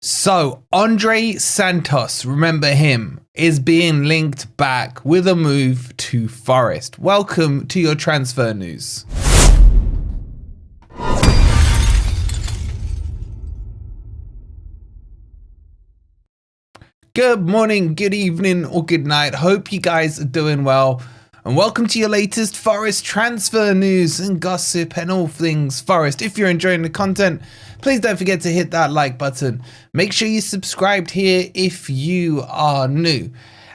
So, Andrey Santos, remember him, is being linked back with a move to Forest. Welcome to your transfer news. Good morning, good evening, or good night. Hope you guys are doing well. And welcome to your latest Forest transfer news and gossip and all things Forest. If you're enjoying the content, please don't forget to hit that like button. Make sure you're subscribed here if you are new.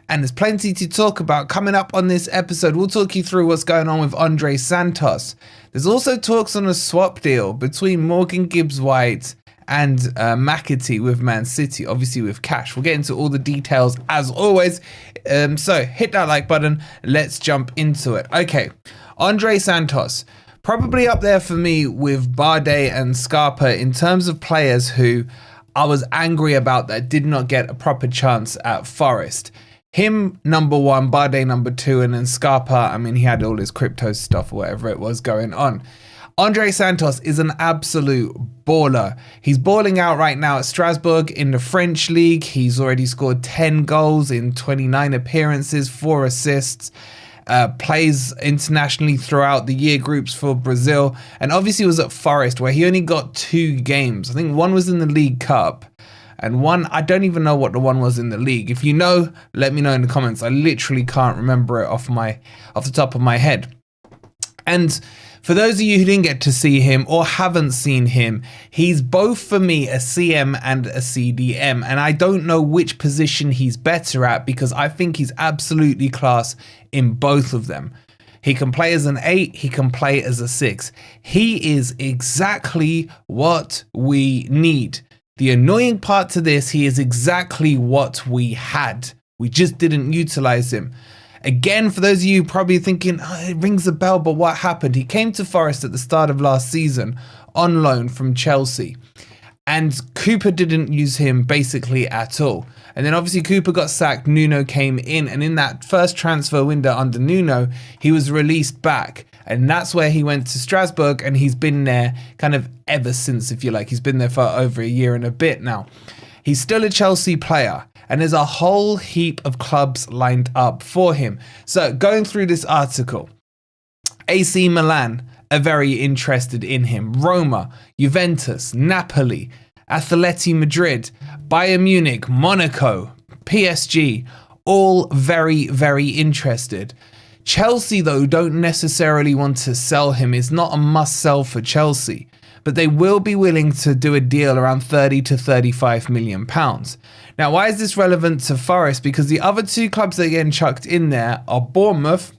And there's plenty to talk about coming up on this episode. We'll talk you through what's going on with Andrey Santos. There's also talks on a swap deal between Morgan Gibbs-White and McAtee with Man City, obviously with cash. We'll get into all the details as always. So hit that like button. Let's jump into it. Okay, Andrey Santos, probably up there for me with Bardet and Scarpa in terms of players who I was angry about that did not get a proper chance at Forest. Him number one, Bardet number two, and then Scarpa, I mean, he had all his crypto stuff or whatever it was going on. Andrey Santos is an absolute baller. He's balling out right now at Strasbourg in the French Ligue. He's already scored 10 goals in 29 appearances, 4 assists, plays internationally throughout the year groups for Brazil, and obviously was at Forest where he only got 2 games. I think one was in the League Cup and one, I don't even know what the one was in the league. If you know, let me know in the comments. I literally can't remember it off the top of my head. And for those of you who didn't get to see him or haven't seen him, he's both for me a CM and a CDM. And I don't know which position he's better at because I think he's absolutely class in both of them. He can play as an 8, he can play as a 6. He is exactly what we need. The annoying part to this, he is exactly what we had. We just didn't utilize him. Again, for those of you probably thinking, it rings a bell, but what happened? He came to Forest at the start of last season on loan from Chelsea. And Cooper didn't use him basically at all. And then obviously Cooper got sacked, Nuno came in. And in that first transfer window under Nuno, he was released back. And that's where he went to Strasbourg, and he's been there kind of ever since, if you like. He's been there for over a year and a bit now. He's still a Chelsea player. And there's a whole heap of clubs lined up for him. So going through this article, AC Milan are very interested in him. Roma, Juventus, Napoli, Atleti Madrid, Bayern Munich, Monaco, PSG, all very, very interested. Chelsea, though, don't necessarily want to sell him. It's not a must sell for Chelsea. But they will be willing to do a deal around 30 to 35 million pounds. Now, why is this relevant to Forest? Because the other 2 clubs that are getting chucked in there are Bournemouth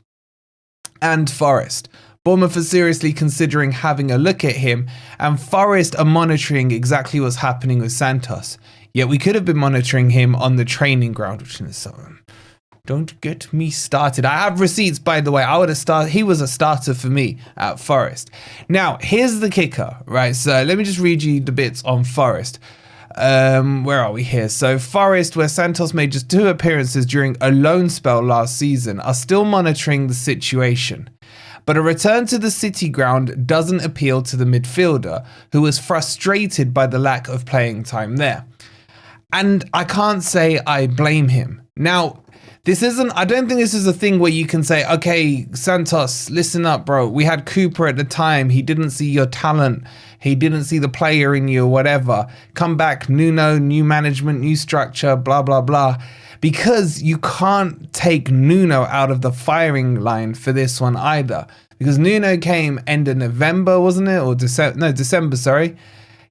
and Forest. Bournemouth are seriously considering having a look at him, and Forest are monitoring exactly what's happening with Santos. Yet we could have been monitoring him on the training ground, which is don't get me started. I have receipts, by the way. He was a starter for me at Forest. Now, here's the kicker, right? So let me just read you the bits on Forest. Where are we here? So Forest, where Santos made just 2 appearances during a loan spell last season, are still monitoring the situation. But a return to the City ground doesn't appeal to the midfielder, who was frustrated by the lack of playing time there. And I can't say I blame him. Now, I don't think this is a thing where you can say, okay, Santos, listen up, bro. We had Cooper at the time. He didn't see your talent. He didn't see the player in you or whatever. Come back, Nuno, new management, new structure, blah, blah, blah. Because you can't take Nuno out of the firing line for this one either. Because Nuno came end of November, wasn't it? Or December, sorry.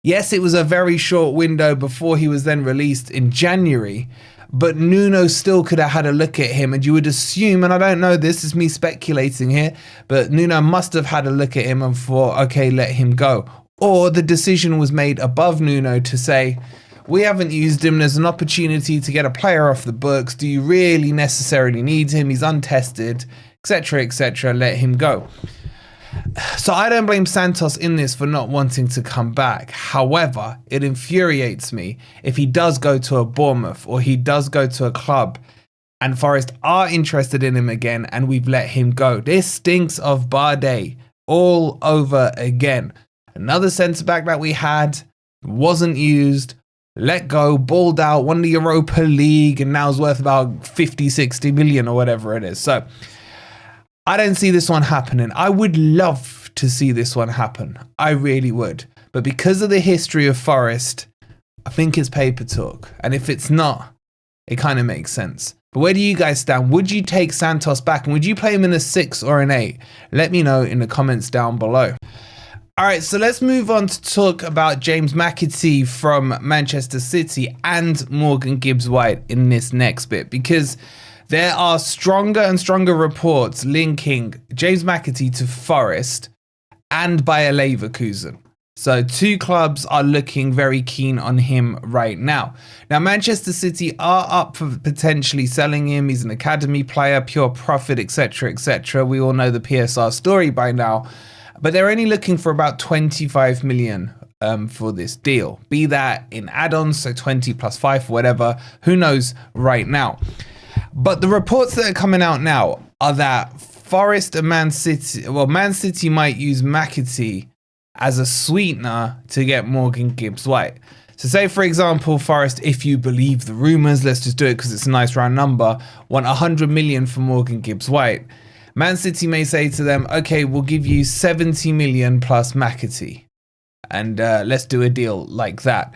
Yes, it was a very short window before he was then released in January. But Nuno still could have had a look at him, and you would assume, and I don't know, this is me speculating here, but Nuno must have had a look at him and thought, okay, let him go. Or the decision was made above Nuno to say, we haven't used him, there's an opportunity to get a player off the books. Do you really necessarily need him? He's untested, etc., let him go. So I don't blame Santos in this for not wanting to come back. However, it infuriates me if he does go to a Bournemouth or he does go to a club and Forest are interested in him again and we've let him go. This stinks of Bardet all over again. Another centre back that we had wasn't used, let go, balled out, won the Europa League, and now is worth about 50, 60 million or whatever it is. So I don't see this one happening. I would love to see this one happen. I really would. But because of the history of Forest, I think it's paper talk. And if it's not, it kind of makes sense. But where do you guys stand? Would you take Santos back? And would you play him in a 6 or an 8? Let me know in the comments down below. All right, so let's move on to talk about James McAtee from Manchester City and Morgan Gibbs-White in this next bit, because there are stronger and stronger reports linking James McAtee to Forest and Bayer Leverkusen. So 2 clubs are looking very keen on him right now. Now, Manchester City are up for potentially selling him. He's an academy player, pure profit, etc., etc. We all know the PSR story by now. But they're only looking for about 25 million for this deal. Be that in add-ons, so 20 plus 5, whatever. Who knows right now. But the reports that are coming out now are that Forest and Man City, well, Man City might use McAtee as a sweetener to get Morgan Gibbs-White. So say, for example, Forest, if you believe the rumours, let's just do it because it's a nice round number, want 100 million for Morgan Gibbs-White. Man City may say to them, okay, we'll give you 70 million plus McAtee. And let's do a deal like that.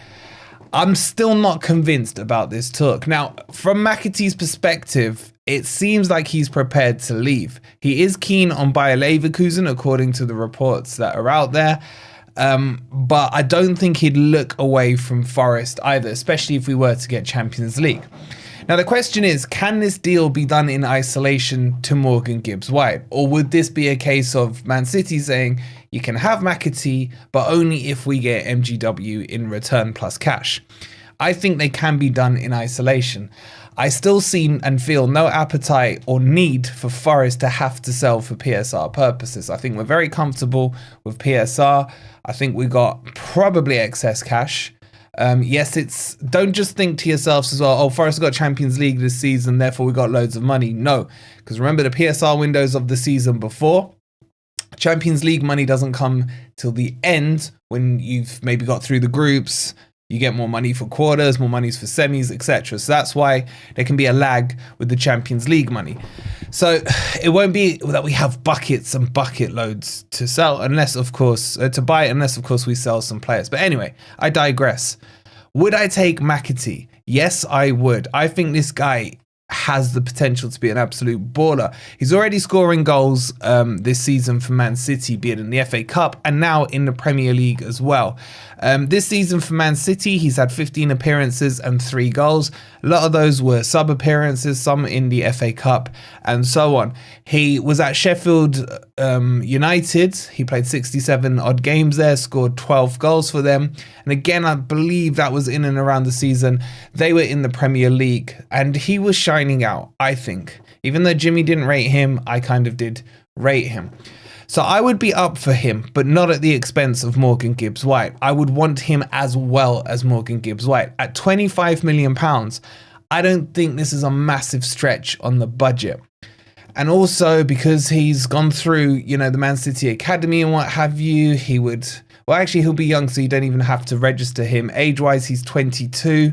I'm still not convinced about this talk. Now, from McAtee's perspective, it seems like he's prepared to leave. He is keen on Bayer Leverkusen, according to the reports that are out there. But I don't think he'd look away from Forest either, especially if we were to get Champions League. Now, the question is, can this deal be done in isolation to Morgan Gibbs-White? Or would this be a case of Man City saying, you can have McAtee, but only if we get MGW in return plus cash? I think they can be done in isolation. I still see and feel no appetite or need for Forest to have to sell for PSR purposes. I think we're very comfortable with PSR. I think we got probably excess cash. Yes, don't just think to yourselves as well, oh, Forest got Champions League this season, therefore we got loads of money. No, because remember the PSR windows of the season before, Champions League money doesn't come till the end when you've maybe got through the groups. You get more money for quarters, more monies for semis, etc. So that's why there can be a lag with the Champions League money. So it won't be that we have buckets and bucket loads to sell, unless, of course, to buy, unless, of course, we sell some players. But anyway, I digress. Would I take McAtee? Yes, I would. I think this guy has the potential to be an absolute baller. He's already scoring goals this season for Man City, be it in the FA Cup and now in the Premier League as well. This season for Man City, he's had 15 appearances and 3 goals. A lot of those were sub appearances, some in the FA Cup and so on. He was at Sheffield United. He played 67 odd games there, scored 12 goals for them. And again, I believe that was in and around the season. They were in the Premier League and he was shining out, I think. Even though Jimmy didn't rate him, I kind of did rate him. So I would be up for him, but not at the expense of Morgan Gibbs-White. I would want him as well as Morgan Gibbs-White. At £25 million, I don't think this is a massive stretch on the budget. And also because he's gone through, you know, the Man City Academy and what have you, he would, well, actually he'll be young, so you don't even have to register him. Age-wise, he's 22.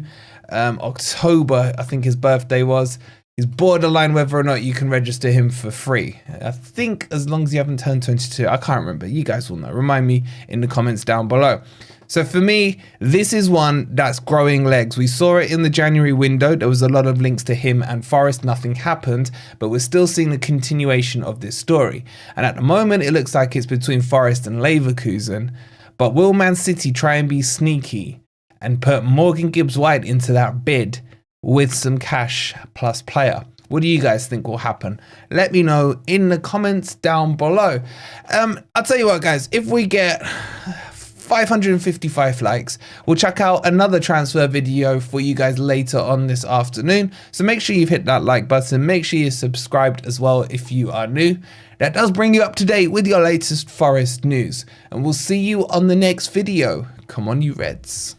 October, I think his birthday was. He's borderline whether or not you can register him for free. I think as long as you haven't turned 22. I can't remember. You guys will know. Remind me in the comments down below. So for me, this is one that's growing legs. We saw it in the January window. There was a lot of links to him and Forest. Nothing happened, but we're still seeing the continuation of this story. And at the moment, it looks like it's between Forest and Leverkusen. But will Man City try and be sneaky and put Morgan Gibbs-White into that bid with some cash plus player? What do you guys think will happen? Let me know in the comments down below. I'll tell you what, guys, if we get 555 likes, we'll check out another transfer video for you guys later on this afternoon. So make sure you've hit that like button. Make sure you're subscribed as well if you are new. That does bring you up to date with your latest Forest news. And we'll see you on the next video. Come on, you Reds.